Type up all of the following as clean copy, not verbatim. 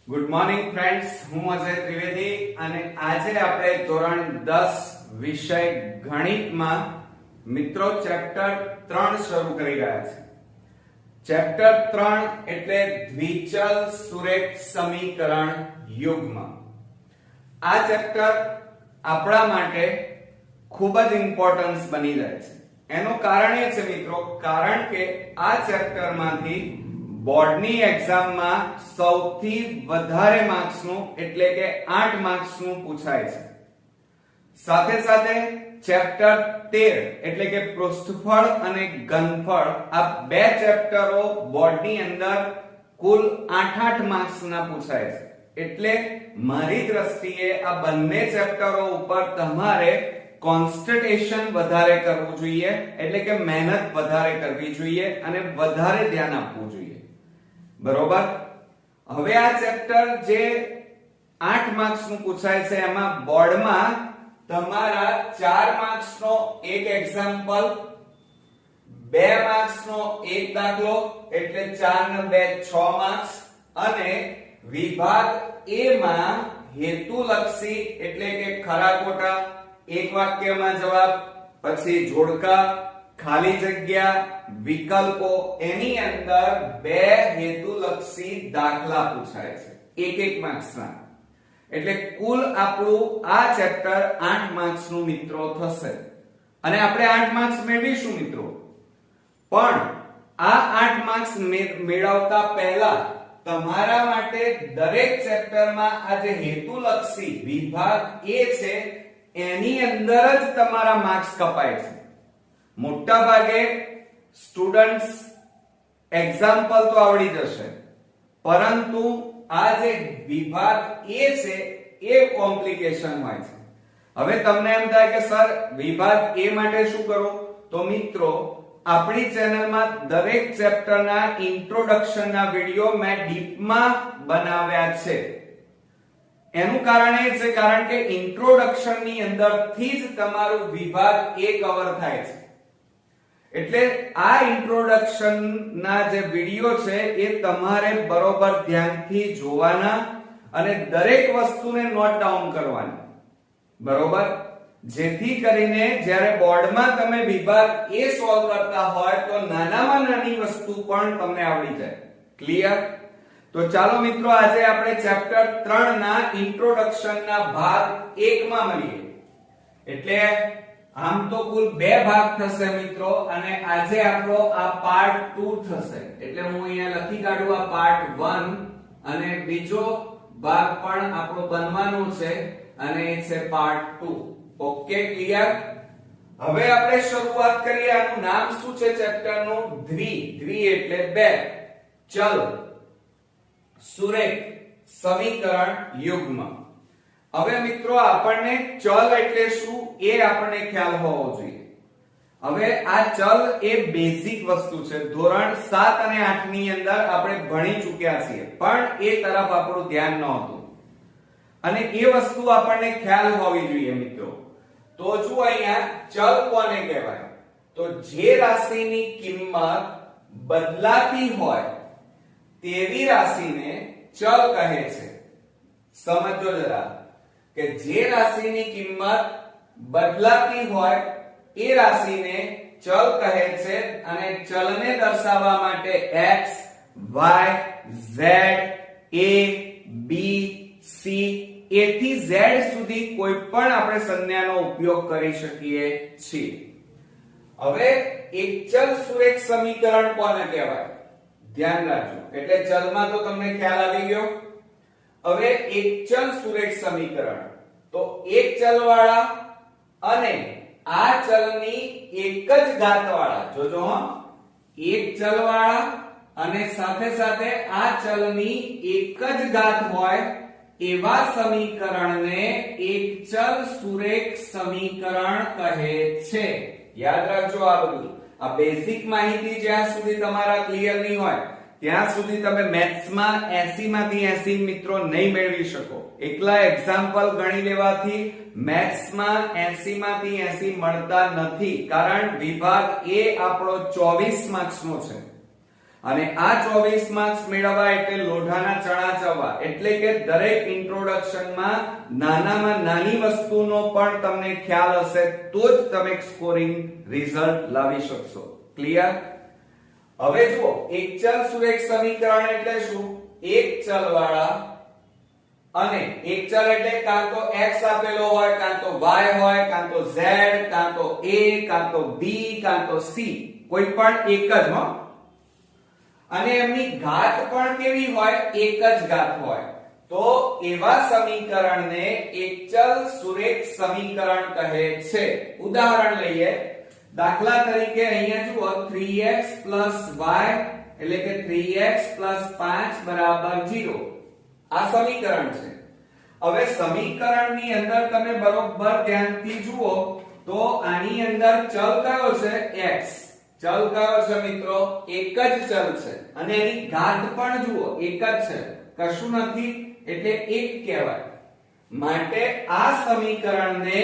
Good morning friends, હું અજય ત્રિવેદી અને આજે આપણે ધોરણ 10 વિષય ગણિતમાં મિત્રો ચેપ્ટર 3 શરૂ કરી રહ્યા છે. ચેપ્ટર 3 એટલે દ્વિચલ સુરેખ સમીકરણ યુગ્મ. આ ચેપ્ટર આપણા માટે ખૂબ જ ઇમ્પોર્ટન્સ બની જાય છે. એનું કારણ એ છે મિત્રો, કારણ કે આ ચેપ્ટરમાંથી બોર્ડની એક્ઝામમાં સૌથી વધારે માર્ક્સનું એટલે કે 8 માર્ક્સનું પૂછાય છે. સાથે સાથે ચેપ્ટર 13 એટલે કે પૃષ્ઠફળ અને ઘનફળ, આ બે ચેપ્ટરો બોર્ડની અંદર કુલ 8 માર્ક્સના પૂછાય છે. એટલે મારી દ્રષ્ટિએ આ બંને ચેપ્ટરો ઉપર તમારે કોન્સન્ટ્રેશન વધારે કરવું જોઈએ, એટલે કે મહેનત વધારે કરવી જોઈએ અને વધારે ધ્યાન આપવું જોઈએ. બરોબર. હવે આ ચેપ્ટર જે 8 માર્ક્સ નું પૂછાય છે, એમાં બોર્ડમાં તમારા 4 માર્ક્સ નો એક એક્ઝામ્પલ, 2 માર્ક્સ નો એક દાખલો એટલે 4 ને 2 6 માર્ક્સ, અને વિભાગ એ માં હેતુલક્ષી એટલે કે ખરા ખોટા, એક વાક્યમાં જવાબ, પછી જોડકા, ખાલી જગ્યા, વિકલ્પો, એની અંદર 2 હેતુલક્ષી દાખલા પૂછાય છે એક માર્ક્સના. એટલે કુલ આપણું આ ચેપ્ટર 8 માર્ક્સનું મિત્રો થશે અને આપણે 8 માર્ક્સ મેળવીશું મિત્રો. પણ આ 8 માર્ક્સ મેળવતા પહેલા તમારા માટે દરેક ચેપ્ટરમાં આ જે હેતુલક્ષી વિભાગ એ છે એની અંદર જ તમારા માર્ક્સ કપાય છે. મોટા ભાગે સ્ટુડન્ટ્સ એક્ઝામ્પલ તો આવડી જશે, પરંતુ આ જે વિભાગ એ છે એ કોમ્પ્લિકેશન હોય છે. હવે તમને એમ થાય કે સર વિભાગ એ માટે શું કરવું? તો મિત્રો આપણી ચેનલમાં દરેક ચેપ્ટરના ઇન્ટ્રોડક્શનના વિડિયો મેં ડીપમાં બનાવ્યા છે. એનું કારણ એ છે કારણ કે ઇન્ટ્રોડક્શનની અંદરથી જ તમારું વિભાગ એ કવર થાય છે. એટલે આ ઇન્ટ્રોડક્શન ના જે વિડિયો છે એ તમારે બરોબર ધ્યાનથી જોવાના અને દરેક વસ્તુને નોટ ડાઉન કરવાની. બરોબર, જેથી કરીને જ્યારે બોર્ડમાં તમે વિભાગ એ સોલ્વ કરતા હોય તો નાનામાં નાની વસ્તુ પણ તમને આવડી જાય. ક્લિયર? તો ચાલો મિત્રો આજે આપણે ચેપ્ટર 3 ના ઇન્ટ્રોડક્શન ના ભાગ 1 માં મળીએ. એટલે આમ તો કુલ 2 ભાગ થશે મિત્રો, અને આજે આપણો આ પાર્ટ 2 થશે. એટલે હું અહીંયા લખી કાઢું આ પાર્ટ 1, અને બીજો ભાગ પણ આપણો બનવાનો છે અને એ છે પાર્ટ 2. Okay, clear? હવે આપણે શરૂઆત કરીએ. આનું નામ શું છે ચેપ્ટરનું? દ્વિ એટલે 2, ચલ સુરેખ સમીકરણ યુગ્મ. હવે મિત્રો આપણને ચલ એટલે શું એ આપણને ખ્યાલ હોવો જોઈએ. હવે આ ચલ એ બેઝિક વસ્તુ છે. ધોરણ 7 અને 8 ની અંદર આપણે ભણી ચૂક્યા છીએ, પણ એ તરફ આપણું ધ્યાન નહોતું અને એ વસ્તુ આપણને ખ્યાલ હોવી જોઈએ મિત્રો. તો જો અહીંયા ચલ કોને કહેવાય? તો જે રાશિની કિંમત બદલાતી હોય તેવી રાશિને ચલ કહે છે. સમજો જરા કે જે રાશિની કિંમત બદલાતી હોય એ રાશિને ચલ કહે છે, અને ચલને દર્શાવવા માટે x, y, z, a, b, c a થી z સુધી કોઈ પણ આપણે સંજ્ઞાનો ઉપયોગ કરી શકીએ છીએ. હવે એક ચલ સુરેખ સમીકરણ કોને કહેવાય? ધ્યાન રાખજો. એટલે ચલમાં તો તમને ખ્યાલ આવી ગયો. હવે એક ચલ સુરેખ સમીકરણ, તો એક ચલવાળા અને આ ચલની એક જ ઘાતવાળા, જોજો હો, એક ચલવાળા અને સાથે સાથે આ ચલની એક જ ઘાત હોય એવા સમીકરણને એક ચલ સુરેખ સમીકરણ કહે છે. યાદ રાખજો આ બધું. આ બેઝિક માહિતી જ્યાં સુધી તમારા ક્લિયર નહીં હોય ત્યાં સુધી તમે મેથ્સમાં 80 માંથી 80 મિત્રો નહીં મેળવી શકો. એકલા એક્ઝામ્પલ ગણી લેવાથી મેથ્સમાં 80 માંથી 80 મળતા નથી, કારણ વિભાગ એ આપણો 24 માર્ક્સનો છે અને આ 24 માર્ક્સ મેળવવા એટલે લોઢાના ચણા ચવવા, એટલે કે દરેક ઇન્ટ્રોડક્શનમાં નાનામાં નાની વસ્તુનો પણ તમને ખ્યાલ હશે તો જ તમે સ્કોરિંગ રિઝલ્ટ લાવી શકશો. ક્લિયર? હવે જુઓ, એક ચલ સુરેખ સમીકરણ એટલે શું? એક ચલ વાળા અને એક ચલ એટલે કાં તો x આપેલો હોય, કાં તો y હોય, કાં તો z, કાં તો a, કાં તો b, કાં તો c, કોઈ પણ એક જ હો. અને એમની ઘાત પણ કેવી હોય? એક જ ઘાત હોય. તો એવા સમીકરણને એક ચલ સુરેખ સમીકરણ કહે છે. ઉદાહરણ લઈએ. દાખલા તરીકે અહીંયા જુઓ 3x y એટલે કે 3x 5 બરાબર 0. આ સમીકરણ છે. હવે સમીકરણની અંદર તમે બરોબર ધ્યાનથી જુઓ તો આની અંદર ચલ કયો છે? x. ચલ કયો છે મિત્રો? એક જ ચલ છે અને એની ઘાત પણ જુઓ એક જ છે, કશું નથી, એટલે એક કહેવાય. માટે આ સમીકરણને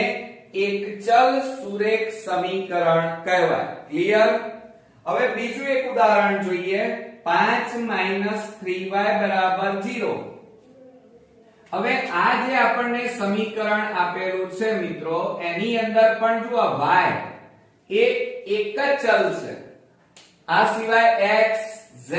એક ચલ સુરેખ સમીકરણ કહેવાય. ક્લિયર? હવે બીજું એક ઉદાહરણ જોઈએ. 5 3y બરાબર 0. હવે આ જે આપણને સમીકરણ આપેલું છે મિત્રો, એની અંદર પણ જુઓ y એ એક જ ચલ છે. આ સિવાય x, z,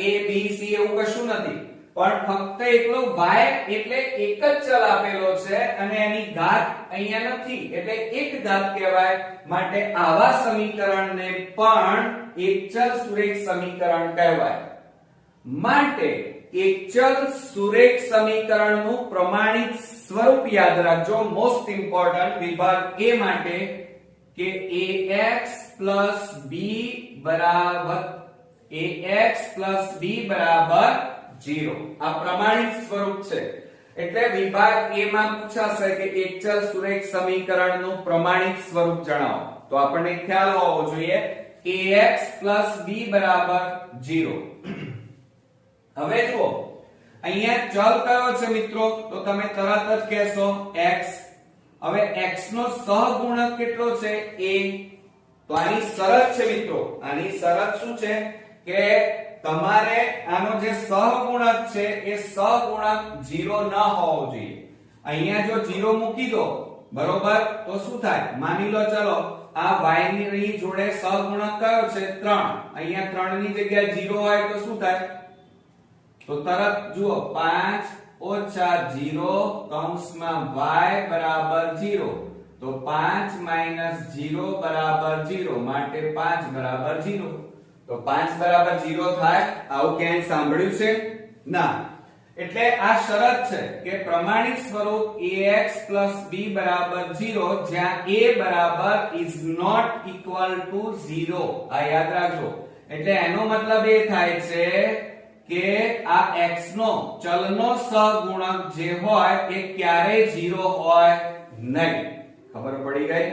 a, b, c એવું કશું નથી, પણ ફક્ત એકલો y એટલે એક જ ચલ આપેલો છે અને એની ઘાત અહીંયા નથી, એટલે એક ઘાત કહેવાય. માટે આવા સમીકરણને પણ એક ચલ સુરેખ સમીકરણ કહેવાય. માટે એક ચલ સુરેખ સમીકરણનું પ્રમાણિત સ્વરૂપ યાદ રાખજો. મોસ્ટ ઇમ્પોર્ટન્ટ વિભાગ A માટે કે ax b બરાબર 0. આ પ્રમાણિત સ્વરૂપ છે. એટલે વિભાગ A માં પૂછાશે કે એક ચલ સુરેખ સમીકરણનું પ્રમાણિત સ્વરૂપ જણાવો. તો આપણને ખ્યાલ હોવો જોઈએ ax b બરાબર 0. હવે જુઓ, અહીંયા ચલ કયો છે મિત્રો? તો તમે તરત જ કહેશો x. હવે x નો સહગુણક કેટલો છે? a. તો આની શરત છે મિત્રો, આની શરત શું છે કે તમારે આનો જે સહગુણક છે એ સહગુણક 0 ન હોવો જોઈએ. અહીંયા જો 0 મૂકી દો બરોબર તો શું થાય? માની લો ચલો આ y ની જોડે સહગુણક કયો છે? 3. અહીંયા 3 ની જગ્યાએ 0 હોય તો શું થાય? તો તરત જુઓ 5 ઓછા 0 કૌંસમાં y બરાબર 0. તો 5 માઈનસ 0 બરાબર 0, માટે 5 બરાબર 0. તો 5 બરાબર 0 થાય? આવું ક્યાંય સાંભળ્યું છે? ના. એટલે આ શરત છે કે પ્રમાણિત સ્વરૂપ ax b બરાબર 0 જ્યાં a બરાબર is not equal to 0. આ યાદ રાખજો. એટલે એનો મતલબ એ થાય છે કે આ x નો ચલનો સહગુણક જે હોય એ ક્યારેય 0 હોય નહીં. ખબર પડી ગઈ?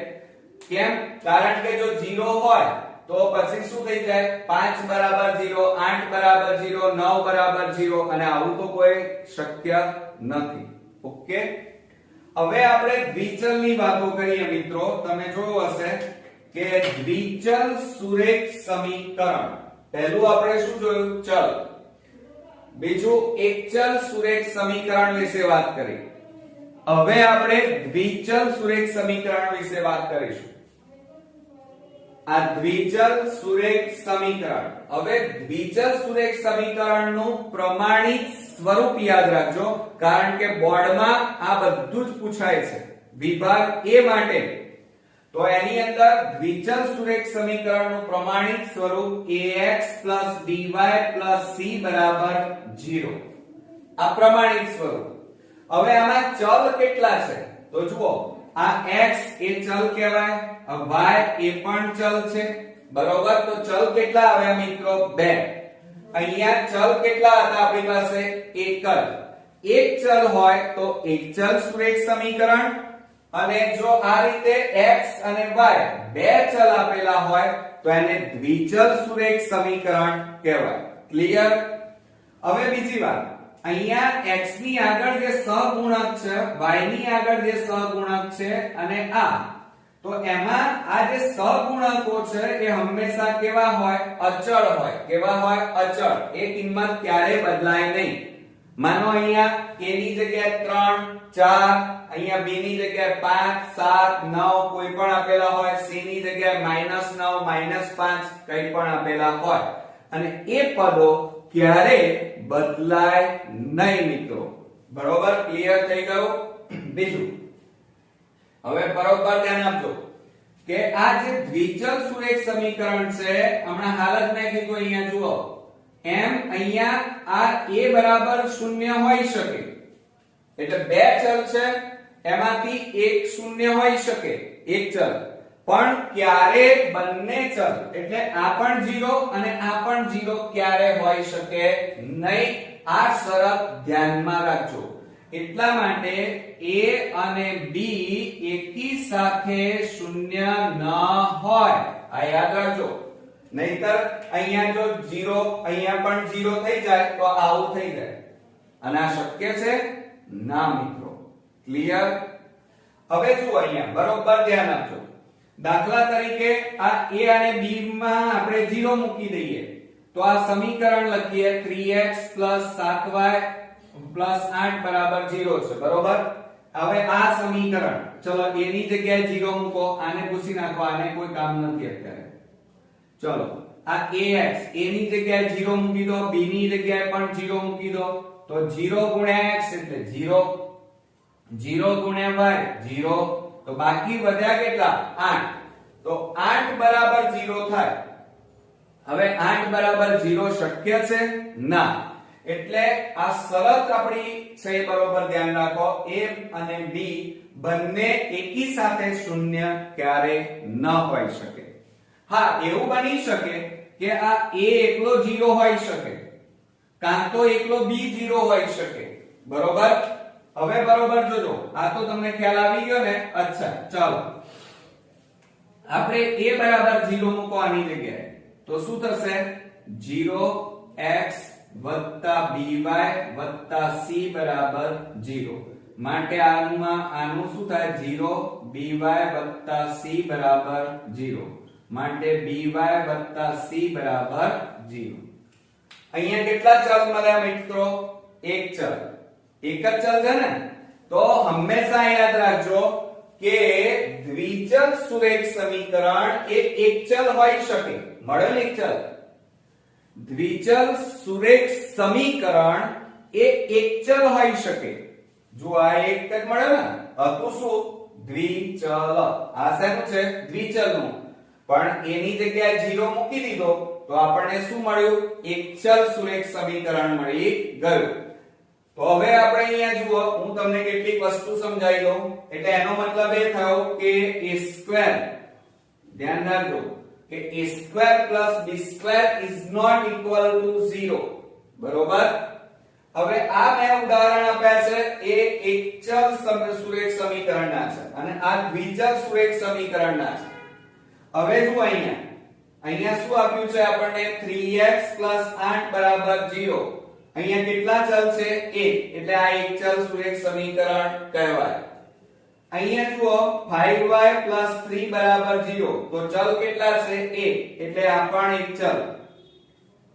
કેમ? કારણ કે જો 0 હોય તો પછી શું થઈ જાય? 5 બરાબર 0, 8 બરાબર 0, 9 બરાબર 0, અને આવું તો કોઈ શક્ય નથી. ઓકે? હવે આપણે દ્વિચલની વાતો કરીએ મિત્રો. તમે જોયું હશે કે દ્વિચલ સુરેખ સમીકરણ. પહેલું આપણે શું જોયું? ચલ. બીજું એક ચલ સુરેખ સમીકરણ વિશે વાત કરી. હવે આપણે દ્વિચલ સુરેખ સમીકરણ વિશે વાત કરીશું. આ દ્વિચલ સુરેખ સમીકરણ. હવે દ્વિચલ સુરેખ સમીકરણનું પ્રમાણિત સ્વરૂપ યાદ રાખજો, કારણ કે બોર્ડમાં આ બધું જ પૂછાય છે વિભાગ A માટે. તો એની અંદર દ્વિચલ સુરેખ સમીકરણનું પ્રમાણિત સ્વરૂપ ax by c બરાબર 0. આ પ્રમાણિત સ્વરૂપ. હવે આમાં ચલ કેટલા છે? તો જુઓ, આ x એ ચલ કહેવાય, y એ પણ ચલ છે બરોબર. તો ચલ કેટલા આવ્યા મિત્રો? 2. અહીંયા ચલ કેટલા હતા આપણી પાસે? એક જ. એક ચલ હોય તો એક ચલ સુરેખ સમીકરણ, અને જો આ રીતે x અને y બે ચલ આપેલા હોય તો એને દ્વિચલ સુરેખ સમીકરણ કહેવાય. ક્લિયર? હવે બીજી વાત, અહીંયા x ની આગળ જે સહગુણક છે, y ની આગળ જે સહગુણક છે, અને આ તો એમાં આ જે સહગુણકો છે એ હંમેશા કેવા હોય? અચળ હોય. કેવા હોય? અચળ. એ કિંમત ક્યારે બદલાય નહીં. માનો અહીંયા a ની જગ્યાએ 3 4, અહીંયા b ની જગ્યાએ 5 7 9 કોઈ પણ આપેલા હોય, c ની જગ્યાએ -9 -5 કંઈ પણ આપેલા હોય, અને એ પદો ક્યારે બદલાય નહીં મિત્રો. બરોબર? ક્લિયર થઈ ગયું? બીજું, હવે બરોબર ધ્યાન આપજો કે આ જે દ્વિચલ સુરેખ સમીકરણ છે, હમણાં હાલ જ મેં કીધું, અહીંયા જુઓ, એમ અહીંયા આ a બરાબર 0 હોઈ શકે, એટલે બે ચલ છે એમાંથી એક 0 હોઈ શકે, એક ચલ. પણ ક્યારે બંને ચલ એટલે આ પણ 0 અને આ પણ 0 ક્યારે હોઈ શકે નહીં. આ શરત ધ્યાનમાં રાખજો. એટલા માટે a અને b એકી સાથે 0 ન હોય, આ યાદ રાખજો. નહીતર અહીંયા જો 0 અહીંયા પણ 0 થઈ જાય તો આવું થઈ જાય, અને આ શક્ય છે ના મિત્રો. ક્લિયર? હવે જુઓ, અહીંયા બરોબર ધ્યાન આપજો. દાખલા તરીકે આ a અને b માં આપણે 0 મૂકી દઈએ તો આ સમીકરણ લખીએ 3x 7y 8 બરાબર 0 છે. બરોબર? હવે આ સમીકરણ, ચલો a ની જગ્યાએ 0 મૂકો, આને ભૂસી નાખો, આને કોઈ કામ નથી અત્યારે. ચલો આ ax, a ની જગ્યાએ 0 મૂકી દો, b ની જગ્યાએ પણ 0 મૂકી દો, તો 0 ગુણ્યા x એટલે 0, 0 ગુણ્યા y 0, તો બાકી વધ્યા કેટલા? 8. તો 8 બરાબર 0 થાય. હવે 8 બરાબર 0 શક્ય છે ના. એટલે આ શરત આપણી છે, બરોબર ધ્યાન રાખો, a અને b બંને એકી સાથે 0 ક્યારે ન હોઈ શકે. હા, એવું બની શકે કે આ a એકલો 0 હોઈ શકે, કાં તો એકલો b 0 હોઈ શકે. બરોબર? હવે બરોબર જોજો, આ તો તમને ખ્યાલ આવી ગયો ને. અચ્છા, ચાલો આપણે a બરાબર 0 મૂકો આની જગ્યાએ, તો શું થશે? 0x by c બરાબર 0. માટે આનું શું થાય? 0by c બરાબર 0. માટે by c બરાબર 0. અહીંયા કેટલા ચલ મળ્યા મિત્રો? એક ચલ. એક જ ચલ છે ને? તો હંમેશા યાદ રાખજો કે દ્વિચલ સુરેખ સમીકરણ એ એક ચલ હોઈ શકે. મળેલ એક ચલ. દ્વિચલ સુરેખ સમીકરણ એ એક ચલ હોઈ શકે. જો આ એક જ મળે ને, હતું શું? દ્વિચલ. આ શેનું છે? દ્વિચલનું. પણ a ની જગ્યાએ 0 મૂકી દીધો તો આપણને શું મળ્યું? એક ચલ સુરેખ સમીકરણ મળી ગયું. તો હવે આપણે અહીંયા જુઓ, હું તમને કેટલીક વસ્તુ સમજાવી દઉં. એટલે એનો મતલબ એ થયો કે a², ધ્યાન રાખજો કે a² + b² is not equal to 0. બરોબર? હવે આ મેં ઉદાહરણ આપ્યા છે એ એક ચલ સુરેખ સમીકરણના છે અને આ દ્વિચલ સુરેખ સમીકરણના છે. હવે જુઓ, અહીંયા શું આપ્યું છે આપણને? 3x + 8 બરાબર 0. અહીંયા કેટલા ચલ છે? 1. એટલે આ એક ચલ સુરેખ સમીકરણ કહેવાય. અહીંયા જુઓ 5y + 3 બરાબર 0. તો ચલ કેટલા છે? 1. એટલે આ પણ એક ચલ.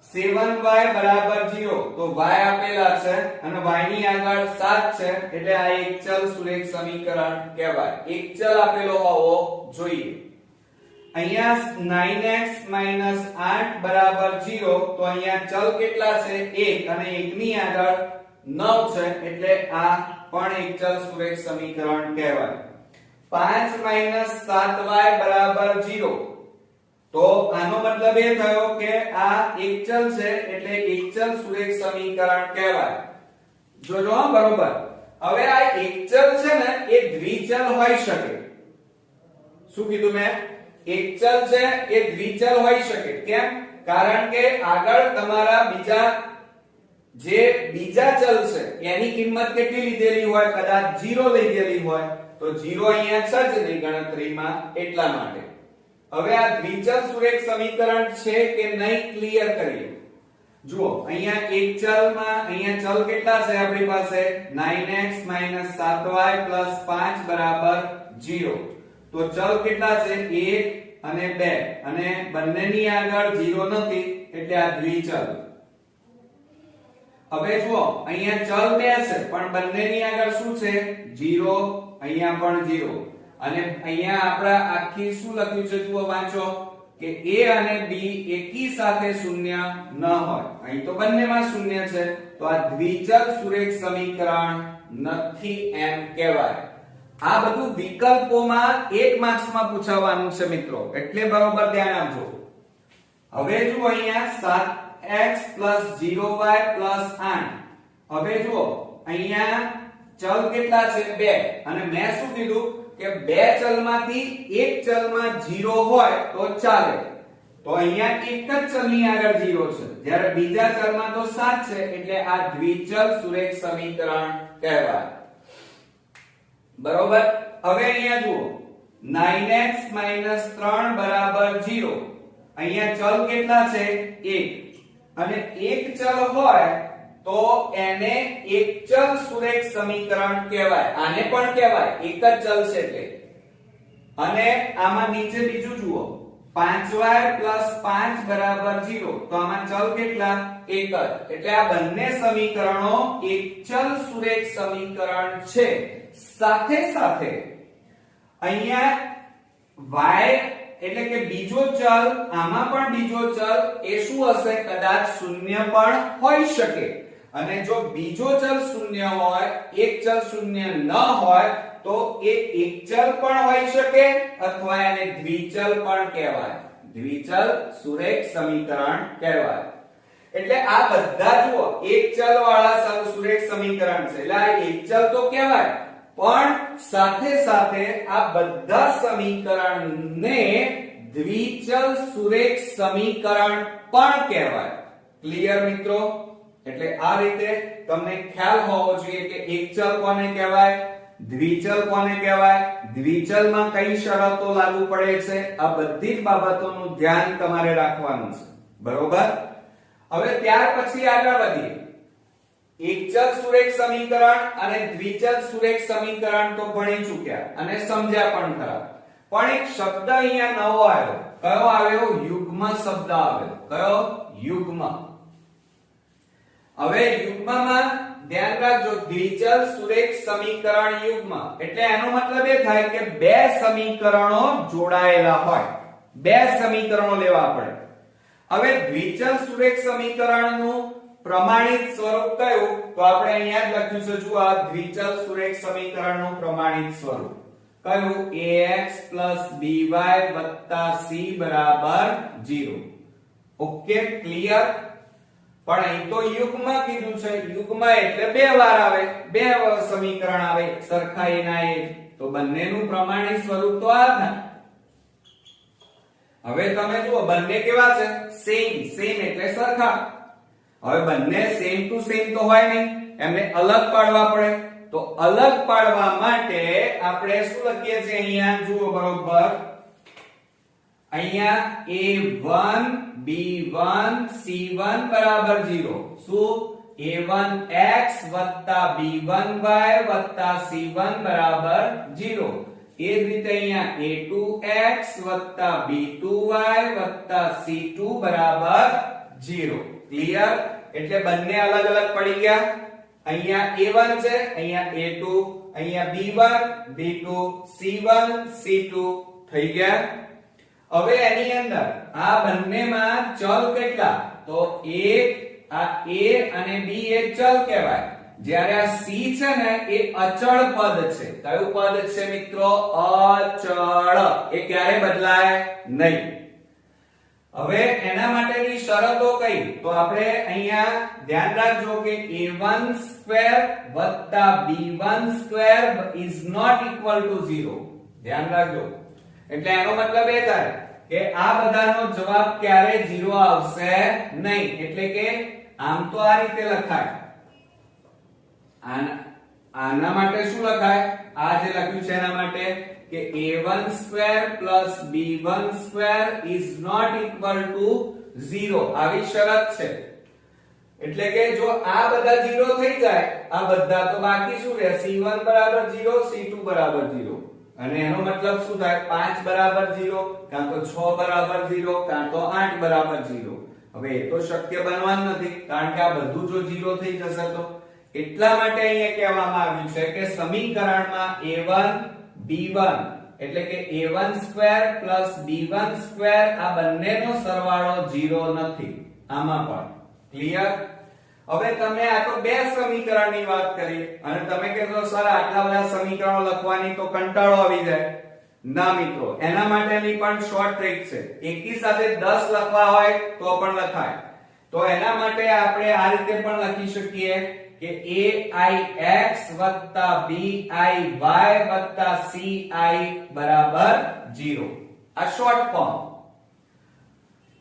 7y બરાબર 0. તો y આપેલા છે અને y ની આગળ 7 છે, એટલે આ એક ચલ સુરેખ સમીકરણ કહેવાય. એક ચલ આપેલો હોવો જોઈએ. અહીંયા 9x - 8 બરાબર 0. તો અહીંયા ચલ કેટલા છે? 1 અને 1 ની આગળ 9 છે, એટલે આ પણ એક ચલ સુરેખ સમીકરણ કહેવાય. 5 - 7y બરાબર 0. તો આનો મતલબ એ થયો કે આ એક ચલ છે, એટલે એક ચલ સુરેખ સમીકરણ કહેવાય. જોજો હા, બરોબર. હવે આ એક ચલ છે ને એ દ્વિચલ હોઈ શકે. શું કીધું મેં? એક ચલ છે એ દ્વિચલ હોઈ શકે. કેમ? કારણ કે આગળ તમારા બીજા ચલ છે એની કિંમત કેટલી લીધેલી હોય? કદાચ 0 લીધેલી હોય, તો 0 અહીંયા છે જ નહીં ગણતરીમાં, એટલા માટે. હવે આ દ્વિચલ સુરેખ સમીકરણ છે કે નહીં ક્લિયર કરીએ. જુઓ, અહીંયા એક ચલમાં અહીંયા ચલ કેટલા છે આપણી પાસે? 9x - 7y + 5 બરાબર 0. તો તો ચલ કેટલા છે 1 અને 2 અને બંનેની આગળ 0 નથી એટલે આ દ્વિચલ. હવે જુઓ અહીંયા ચલ 2 છે પણ બંનેની આગળ શું છે 0, અહીંયા પણ 0 અને અહીંયા આપડા આખી શું લખ્યું છે જુઓ વાંચો કે a અને b એકી સાથે શૂન્ય ન હોય. અહીં તો બંનેમાં શૂન્ય છે તો આ દ્વિચલ સુરેખ સમીકરણ નથી એમ કહેવાય. આ બધું વિકલ્પોમાં 1 માર્ક્સમાં પૂછાવાનું છે મિત્રો, એટલે બરોબર ધ્યાન આપજો. હવે જુઓ અહીંયા 7x 0y 8. હવે જુઓ અહીંયા ચલ કેટલા છે 2 અને મેં શું કીધું કે બે ચલમાંથી એક ચલમાં 0 હોય તો ચાલે. તો અહીંયા એક જ ચલની આગળ 0 છે જ્યારે બીજા ચલમાં તો 7 છે એટલે આ દ્વિચલ સુરેખ સમીકરણ કહેવાય. બરોબર. હવે અહીંયા જુઓ 9x 3 0. અહીંયા ચલ કેટલા છે 1 અને એક ચલ હોય તો એને એક ચલ સુરેખ સમીકરણ કહેવાય. આને પણ કહેવાય, એક જ ચલ છે એટલે. અને આમાં નીચે બીજું જુઓ 5y 5 0. તો આમાં ચલ કેટલા 1 જ. એટલે આ બંને સમીકરણો એક ચલ સુરેખ સમીકરણ છે. સાથે સાથે અહીંયા y એટલે કે બીજો ચલ, આમાં પણ બીજો ચલ એ શું હશે કદાચ શૂન્ય પણ હોઈ શકે. અને જો બીજો ચલ શૂન્ય હોય, એક ચલ શૂન્ય ન હોય તો એ એક ચલ પણ હોઈ શકે અથવા એને દ્વિચલ પણ કહેવાય. દ્વિચલ સુરેખ સમીકરણ કહેવાય. એટલે આ બધા જુઓ એક ચલ વાળા સુરેખ સમીકરણ છે એટલે આ એક ચલ તો કહેવાય પણ સાથે સાથે આ બધા સમીકરણને દ્વિચલ સુરેખ સમીકરણ પણ કહેવાય. ક્લિયર મિત્રો? એટલે આ રીતે તમને ખ્યાલ હોવો જોઈએ કે એક ચલ કોને કહેવાય, દ્વિચલ કોને કહેવાય, દ્વિચલમાં કઈ શરતો લાગુ પડે છે, આ બધી જ બાબતોનું ધ્યાન તમારે રાખવાનું છે. બરોબર? હવે ત્યાર પછી આગળ વધીએ. એકચલ સુરેખ સમીકરણ અને દ્વિચલ સુરેખ સમીકરણ તો ભણી ચૂક્યા અને સમજ્યા પણ ખરા. પણ એક શબ્દ અહીંયા નવો આવ્યો. કયો આવ્યો? યુગ્મ શબ્દ આવ્યો. કયો? યુગ્મ. હવે યુગ્મમાં ધ્યાન રાખજો, દ્વિચલ સુરેખ સમીકરણ યુગ્મ એટલે એનો મતલબ એ થાય કે બે સમીકરણો જોડાયેલા હોય, બે સમીકરણો લેવા પડે. હવે દ્વિચલ સુરેખ સમીકરણનું પ્રમાણિત સ્વરૂપ કયું? તો આપણે અહીંયા જ લખ્યું છે, જો આ દ્વિચલ સુરેખ સમીકરણનું પ્રમાણિત સ્વરૂપ કયું? ax by c 0. Okay, clear? પણ અહીં તો યુગ્મ કીધું છે. યુગ્મ એટલે બે વાર આવે, બે સમીકરણ આવે સરખાઈના એ, તો બંનેનું પ્રમાણિત સ્વરૂપ તો આ થાય. હવે તમે જુઓ બંને કેવા છે? સેમ. સેમ એટલે સરખા. હવે બંને સેમ ટુ સેમ તો હોય નહીં, એમને અલગ પાડવા પડે. તો અલગ પાડવા માટે આપણે શું લખીએ છીએ? અહીંયા જુઓ બરોબર, અહીંયા a1 b1 c1 0. શું? a1x b1y c1 0. એ જ રીતે અહીંયા a2x b2y c2 0. ક્લિયર? એટલે બંને અલગ અલગ પડી ગયા. અહીંયા a1 છે, અહીંયા a2, અહીંયા b1 b2 c1 c2 થઈ ગયા. હવે એની અંદર આ બંનેમાં ચલ કેટલા? તો એક આ a અને b એ ચલ કહેવાય, જ્યારે આ c છે ને એ અચળ પદ છે. કયું પદ છે મિત્રો? અચળ. એ ક્યારે બદલાય નહીં. હવે એના માટેની શરતો કઈ? તો આપણે અહીંયા ધ્યાન રાખજો કે a1² b1² is not equal to 0. ધ્યાન રાખજો. એટલે એનો મતલબ એ થાય કે આ બધાનો જવાબ ક્યારે 0 આવશે નહીં. એટલે કે આમ તો આ રીતે લખાય, આના માટે શું લખાય? આ જે લખ્યું છે એના માટે કે a1² b1² is not equal to 0. આવી શરત છે. એટલે કે જો આ બધા 0 થઈ જાય, આ બધા, તો બાકી શું રહે? c1 0 c2 0. અને એનો મતલબ શું થાય 5 બરાબર 0 કાં તો 6 બરાબર 0 કાં તો 8 બરાબર 0. હવે એ તો શક્ય બનવાનું નથી કારણ કે આ બધું જો 0 થઈ જશે તો એટલા માટે અહીંયા કહેવામાં આવ્યું છે કે સમીકરણમાં a1 b1 એટલે કે a1 સ્ક્વેર b1 સ્ક્વેર આ બંનેનો સરવાળો 0 નથી આમાં પણ ક્લિયર. હવે તમે આ તો બે સમીકરણની વાત કરી અને તમે કહેશો સર આટલા બધા સમીકરણો લખવાની તો કંટાળો આવી જાય. ના મિત્રો, એના માટેની પણ શોર્ટ ટ્રીક છે. એકી સાથે 10 લખવા હોય તો પણ લખાય. તો એના માટે આપણે આ રીતે પણ લખી શકીએ કે aix bi y ci બરાબર 0. આ શોર્ટ ફોર્મ.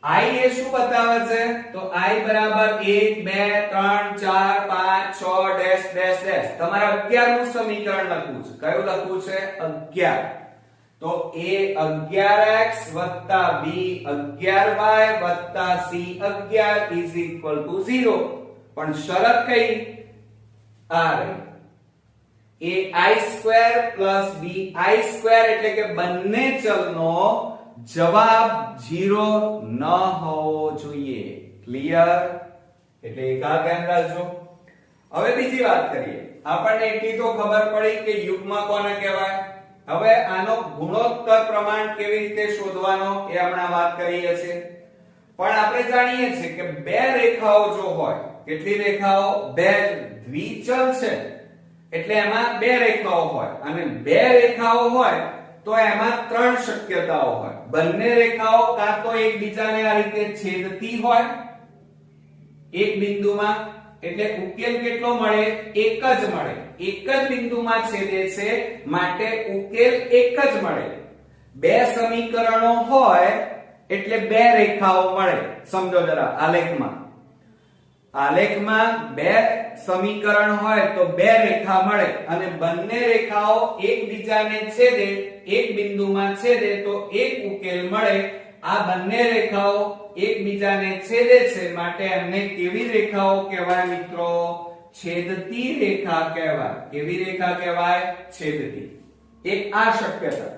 i એ શું બતાવે છે તો i બરાબર 1 2 3 4 5 6 ડેશ ડેશ ડેશ. તમારે 11 નું સમીકરણ લખવું છે. કયું લખવું છે? 11. તો a 11x b 11y c 11 is equal to 0. પણ શરત કઈ? આ રહી ai સ્ક્વેર bi સ્ક્વેર એટલે કે બંને ચલનો જવાબ 0 ન હોવો જોઈએ. ક્લિયર? એટલે એક આ ધ્યાન રાખજો. હવે બીજી વાત કરીએ. આપણને એટલી તો ખબર પડી કે યુગ્મ કોને કહેવાય. હવે આનો ગુણોત્તર પ્રમાણ કેવી રીતે શોધવાનો એ હમણાં વાત કરીએ છીએ. પણ આપણે જાણીએ છીએ કે બે રેખાઓ જો હોય, કેટલી રેખાઓ? બે. દ્વિચલ છે એટલે એમાં બે રેખાઓ હોય અને બે રેખાઓ હોય તો એમાં ત્રણ શક્યતાઓ હોય. બંને રેખાઓ કાં તો એકબીજાને આ રીતે છેદતી હોય એક બિંદુમાં, એટલે ઉકેલ કેટલો મળે? એક જ મળે. એક જ બિંદુમાં છેદે છે માટે ઉકેલ એક જ મળે. બે સમીકરણો હોય એટલે બે રેખાઓ મળે. સમજો જરા આલેખમાં. આલેખમાં બે સમીકરણ હોય તો બે રેખા મળે અને બંને રેખાઓ એકબીજાને છેદે, એક બિંદુમાં છેદે તો એક ઉકેલ મળે. આ બંને રેખાઓ એકબીજાને છેદે છે માટે એમને કેવી રેખાઓ કહેવાય મિત્રો? છેદતી રેખા કહેવાય. કેવી રેખા કહેવાય? છેદતી. એક આ શક્યતા.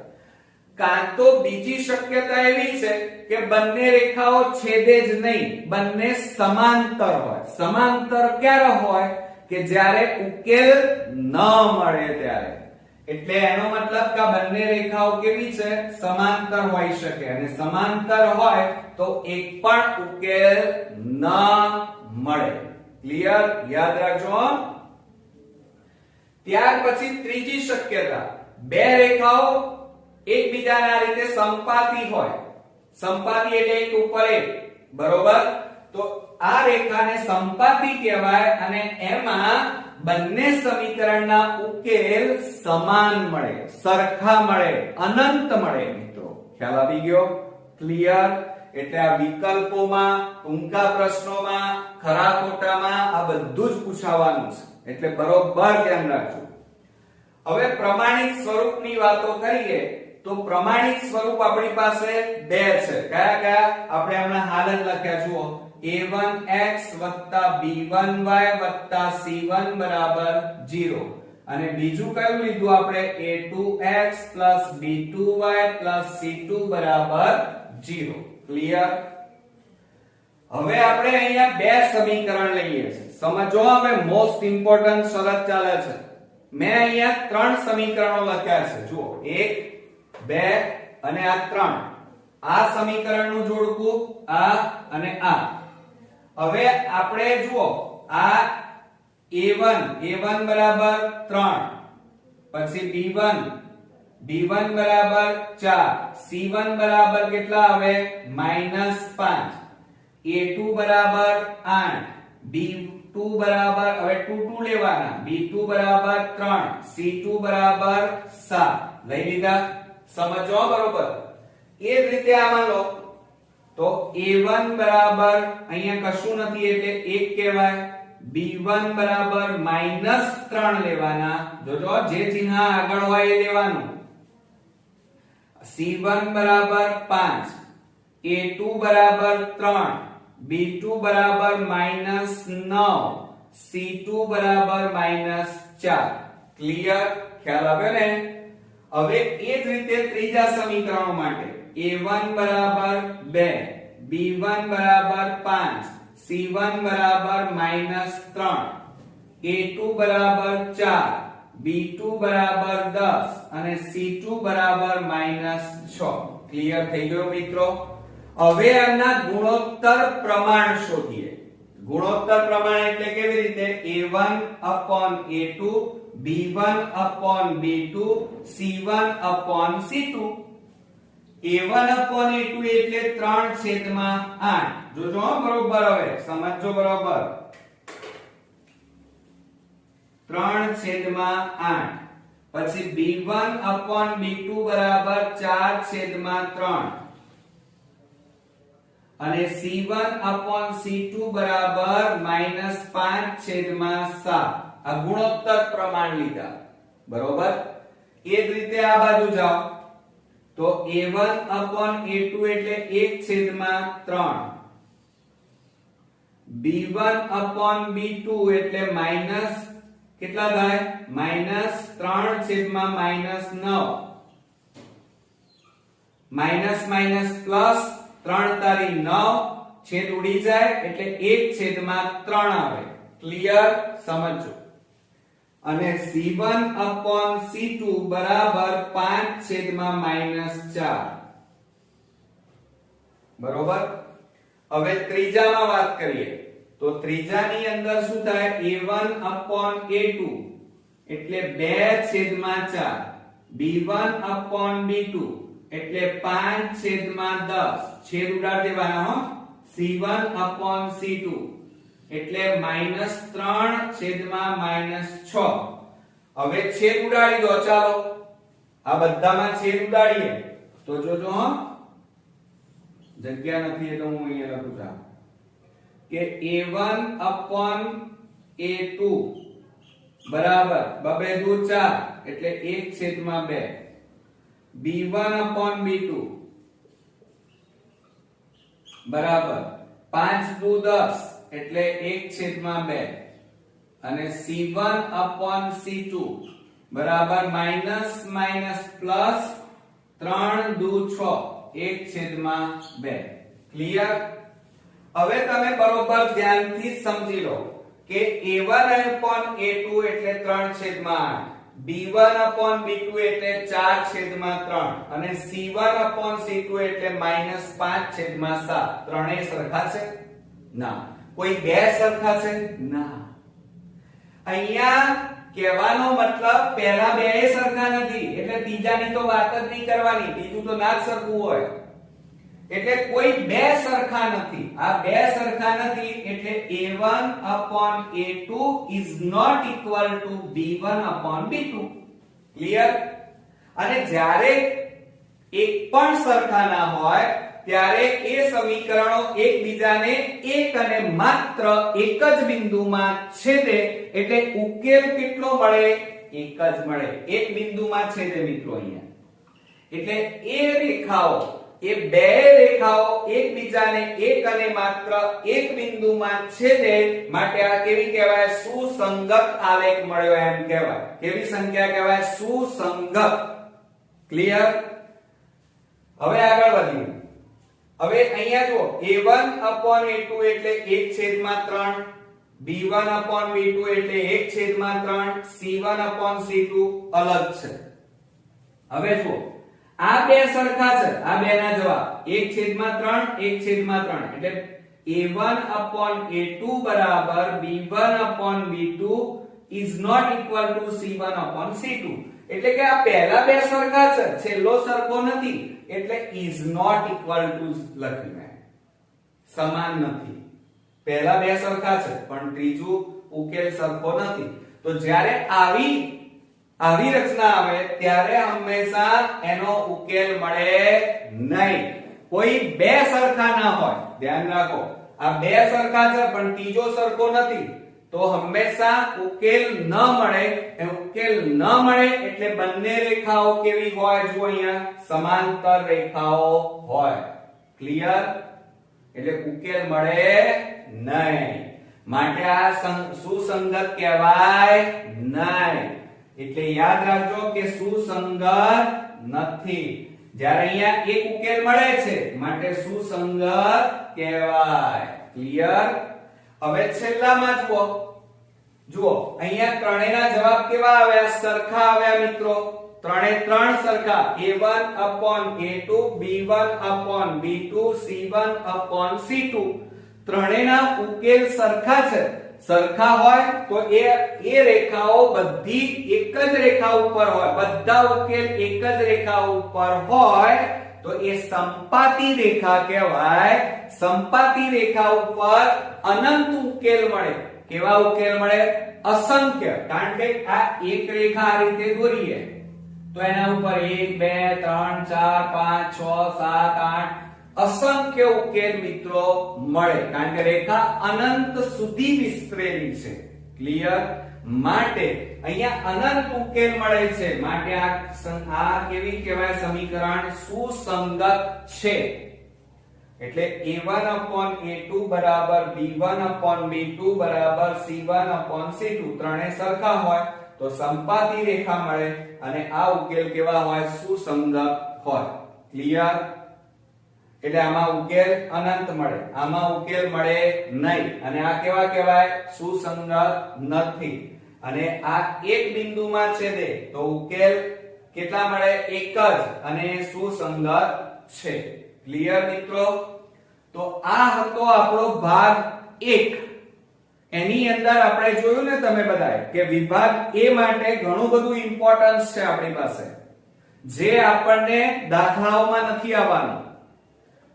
કાં તો બીજી શક્યતા એવી છે કે બંને રેખાઓ છેદે જ નહીં, બંને સમાંતર હોય. સમાંતર ક્યારે હોય? કે જ્યારે ઉકેલ ન મળે ત્યારે. એટલે એનો મતલબ કે બંને રેખાઓ કેવી છે? સમાંતર હોઈ શકે અને સમાંતર હોય તો એક પણ ઉકેલ ન મળે. ક્લિયર? યાદ રાખજો. ત્યાર પછી ત્રીજી શક્યતા, બે રેખાઓ એકબીજાના આ રીતે સંપાતી હોય. સંપાતી એટલે એક ઉપર એક, બરોબર? તો આ રેખાને સંપાતી કહેવાય અને એમાં બંને સમીકરણના ઉકેલ સમાન મળે, સરખા મળે, અનંત મળે. મિત્રો ખ્યાલ આવી ગયો? ક્લિયર? એટલે આ વિકલ્પોમાં, ટૂંકા પ્રશ્નોમાં, ખરા ખોટામાં આ બધું જ પૂછાવાનું છે. એટલે બરોબર ધ્યાન રાખજો. હવે પ્રમાણિત સ્વરૂપની વાતો કરીએ તો પ્રમાણિત સ્વરૂપ આપણી પાસે બે છે. કયા કયા? આપણે હમણાં હાલ જ લખ્યા જુઓ. a1x b1y c1 બરાબર 0. અને બીજું કયું લીધું આપણે? a2x b2y c2 બરાબર 0. ક્લિયર? હવે આપણે અહીંયા બે સમીકરણ લઈએ છીએ. સમજો, હવે મોસ્ટ ઇમ્પોર્ટન્ટ શરત ચાલે છે. મેં અહીંયા ત્રણ સમીકરણો લખ્યા છે. જુઓ, 1 2 અને આ 3. આ સમીકરણનું જોડકું આ અને આ. હવે આપણે જુઓ, આ a1 બરાબર 3, પછી b1 બરાબર 4, c1 બરાબર કેટલા આવે? -5, a2 બરાબર 8, b2 બરાબર, હવે 2 લેવાના, b2 બરાબર 3, c2 બરાબર 7 લઈ લીધા. સમજો બરોબર? એ જ રીતે આમાં લો તો a1 બરાબર અહીંયા કશું નથી એટલે 1 કહેવાય. b1 બરાબર -3 લેવાના. જોજો, જે ચિહ્ન આગળ હોય એ લેવાનું. c1 બરાબર 5, a2 બરાબર 3, b2 બરાબર -9, c2 બરાબર -4. ક્લિયર? ખ્યાલ આવ્યો ને? હવે એ જ રીતે ત્રીજા સમીકરણ માટે a1 બરાબર 2, b1 બરાબર 5, c1 બરાબર -3, a2 બરાબર 4, b2 બરાબર 10 અને c2 બરાબર -6. ક્લિયર થઈ ગયો મિત્રો? હવે આના ગુણોત્તર પ્રમાણ શોધીએ. ગુણોત્તર પ્રમાણ એટલે કેવી રીતે? a1/a2, b1/b2, c1/c2. a1/a2 એટલે 3/8. જોજો બરોબર, હવે સમજજો બરોબર. 3/8. પછી b1/b2 બરાબર 4/3 અને c1/c2 બરાબર -5/7. આ ગુણોત્તર પ્રમાણ લીધા. બરોબર? એ જ રીતે આ બાજુ જાઓ તો a1/a2 એટલે 1/3, b1/b2 એટલે માઈનસ કેટલા થાય? -3/9. માઈનસ માઈનસ પ્લસ 3 તારી 9, છેદ ઉડી જાય એટલે 1/3 આવે. ક્લિયર? સમજો. અને c1/c2 બરાબર 5/4. બરોબર? હવે ત્રીજામાં વાત કરીએ તો ત્રીજાની અંદર શું થાય? a1/a2 એટલે 2/4, b1/b2 એટલે 5/10, છેદ ઉડાડ દેવાના હો. c1/c2 એટલે -3/6. હવે છેદ ઉડાડી દો. ચાલો આ બધામાં છેદ ઉડાડીએ તો જોજો હો, જગ્યા નથી એટલે હું અહીંયા લખું છું કે a1/a2 બરાબર 2 2 4 એટલે 1/2, b1/b2 બરાબર 5 2 10 એટલે 1/2 અને c1/c2 બરાબર માઈનસ માઈનસ પ્લસ 3 2 6 1/2. ક્લિયર? હવે તમે બરોબર ધ્યાનથી સમજી લો કે a1/a2 એટલે 3/8, b1/b2 એટલે 4/3 અને c1/c2 એટલે -5/7. ત્રણેય સરખા છે? ના. કોઈ બે સરખા છે? ના. અહીંયા કહેવાનો મતલબ પહેલા બે સરખા નથી એટલે ત્રીજાની તો વાત જ નહીં કરવાની, ત્રીજું તો ના જ સરખું હોય. એટલે કોઈ બે સરખા નથી. આ બે સરખા નથી એટલે a1/a2 is not equal to b1/b2. Clear? અને જ્યારે એક પણ સરખા ના હોય ત્યારે એ સમીકરણો એકબીજાને એક અને માત્ર એક જ બિંદુમાં છેદે એટલે ઉકેલ કેટલો મળે? એક જ મળે. એક બિંદુમાં છેદે મિત્રો અહીંયા. એટલે એ રેખાઓ, એ બે રેખાઓ એકબીજાને એક અને માત્ર એક બિંદુમાં છેદે માટે આ કેવી કહેવાય? સુસંગત આલેખ મળ્યો એમ કહેવાય. કેવી સંખ્યા કહેવાય? સુસંગત. ક્લિયર? હવે આગળ વધીએ. હવે અહીંયા જો a1/a2 એટલે 1/3, b1/b2 એટલે 1/3, c1/c2 અલગ છે. હવે જો આ બે સરખા છે, આ બે ના જવાબ 1/3 1/3 એટલે a1/a2 બરાબર b1/b2 is not equal to c1/c2. એટલે કે આ પહેલા બે સરખા છે, છેલ્લો સરખો નથી એટલે is not equal to લખીને સમાન નથી. પહેલા બે સરખા છે પણ ત્રીજું ઉકેલ સરખો નથી. તો જ્યારે આવી રચના આવે ત્યારે હંમેશા એનો ઉકેલ મળે નહીં. કોઈ બે સરખા ના હોય, ધ્યાન રાખો. આ બે સરખા છે પણ ત્રીજો સરખો નથી તો હંમેશા ઉકેલ ન મળે. એ ઉકેલ ન મળે એટલે બંને રેખાઓ કેવી હોય? જો અહીંયા સમાંતર રેખાઓ હોય. ક્લિયર? એટલે ઉકેલ મળે નહીં. માટે આ સુસંગત કહેવાય નહીં. એટલે યાદ રાખજો કે સુસંગત નથી. જ્યારે અહીંયા એક ઉકેલ મળે છે માટે સુસંગત કહેવાય. ક્લિયર? હવે છેલ્લામાં જુઓ અહીંયા ત્રણેયના જવાબ કેવા આવ્યા? સરખા આવ્યા મિત્રો. ત્રણે ત્રણ સરખા. a1/a2 b1/b2 c1/c2. ત્રણેયના ઉકેલ સરખા છે. સરખા હોય તો એ રેખાઓ બધી એક જ રેખા ઉપર હોય, બધા ઉકેલ એક જ રેખા ઉપર હોય તો એ સંપાતી રેખા કહેવાય. સંપાતી રેખા ઉપર અનંત ઉકેલ મળે. કેવા ઉકેલ મળે? અસંખ્ય. કારણ કે આ એક રેખા આ રીતે દોરીએ તો એના ઉપર 1 2 3 4 5 6 7 8 અસંખ્ય ઉકેલ મિત્રો મળે. કારણ કે રેખા અનંત સુધી વિસ્તરેલી છે. ક્લિયર? માટે અહીંયા અનંત ઉકેલ મળે છે. માટે આ કેવી કહેવાય? સમીકરણ સુસંગત છે. એટલે a1/a2 બરાબર b1/b2 બરાબર c1/c2 ત્રણે સરખા હોય તો સંપાતી રેખા મળે અને આ ઉકેલ કેવા હોય? સુસંગત હોય. ક્લિયર? એટલે આમાં ઉકેલ અનંત મળે, આમાં ઉકેલ મળે નહીં. અને આ કેવા કહેવાય? સુસંગત નથી. અને આ એક બિંદુમાં છેદે તો ઉકેલ કેટલા મળે? એક જ. અને સુસંગત છે. ક્લિયર મિત્રો? તો આ હતો આપણો ભાગ 1. એની અંદર આપણે જોયું ને તમે બધાએ કે વિભાગ A માટે ઘણું બધું ઇમ્પોર્ટન્સ છે આપણી પાસે, જે આપણને દાખલાઓમાં નથી આવવાનું.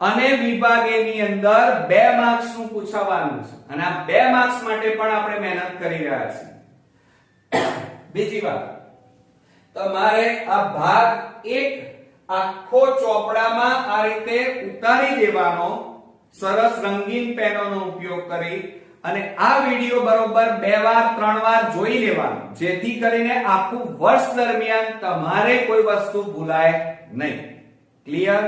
અને વિભાગ A ની અંદર 2 માર્ક્સ નું પૂછવાનું છે. અને આ 2 માર્ક્સ માટે પણ આપણે મહેનત કરી રહ્યા છીએ. બીજી વાત, તમારે આ ભાગ 1 આખો ચોપડામાં આ રીતે ઉતારી દેવાનો, સરસ રંગીન પેનોનો ઉપયોગ કરી, અને આ વિડિયો બરોબર 2 વાર 3 વાર જોઈ લેવાનો, જેથી કરીને આખું વર્ષ દરમિયાન તમારે કોઈ વસ્તુ ભૂલાય નહીં. ક્લિયર?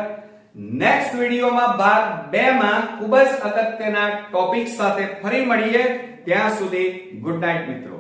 નેક્સ્ટ વિડિયોમાં ભાગ 2 માં ખૂબ જ અગત્યના ટોપિક સાથે ફરી મળીએ. ત્યાં સુધી ગુડ નાઈટ મિત્રો.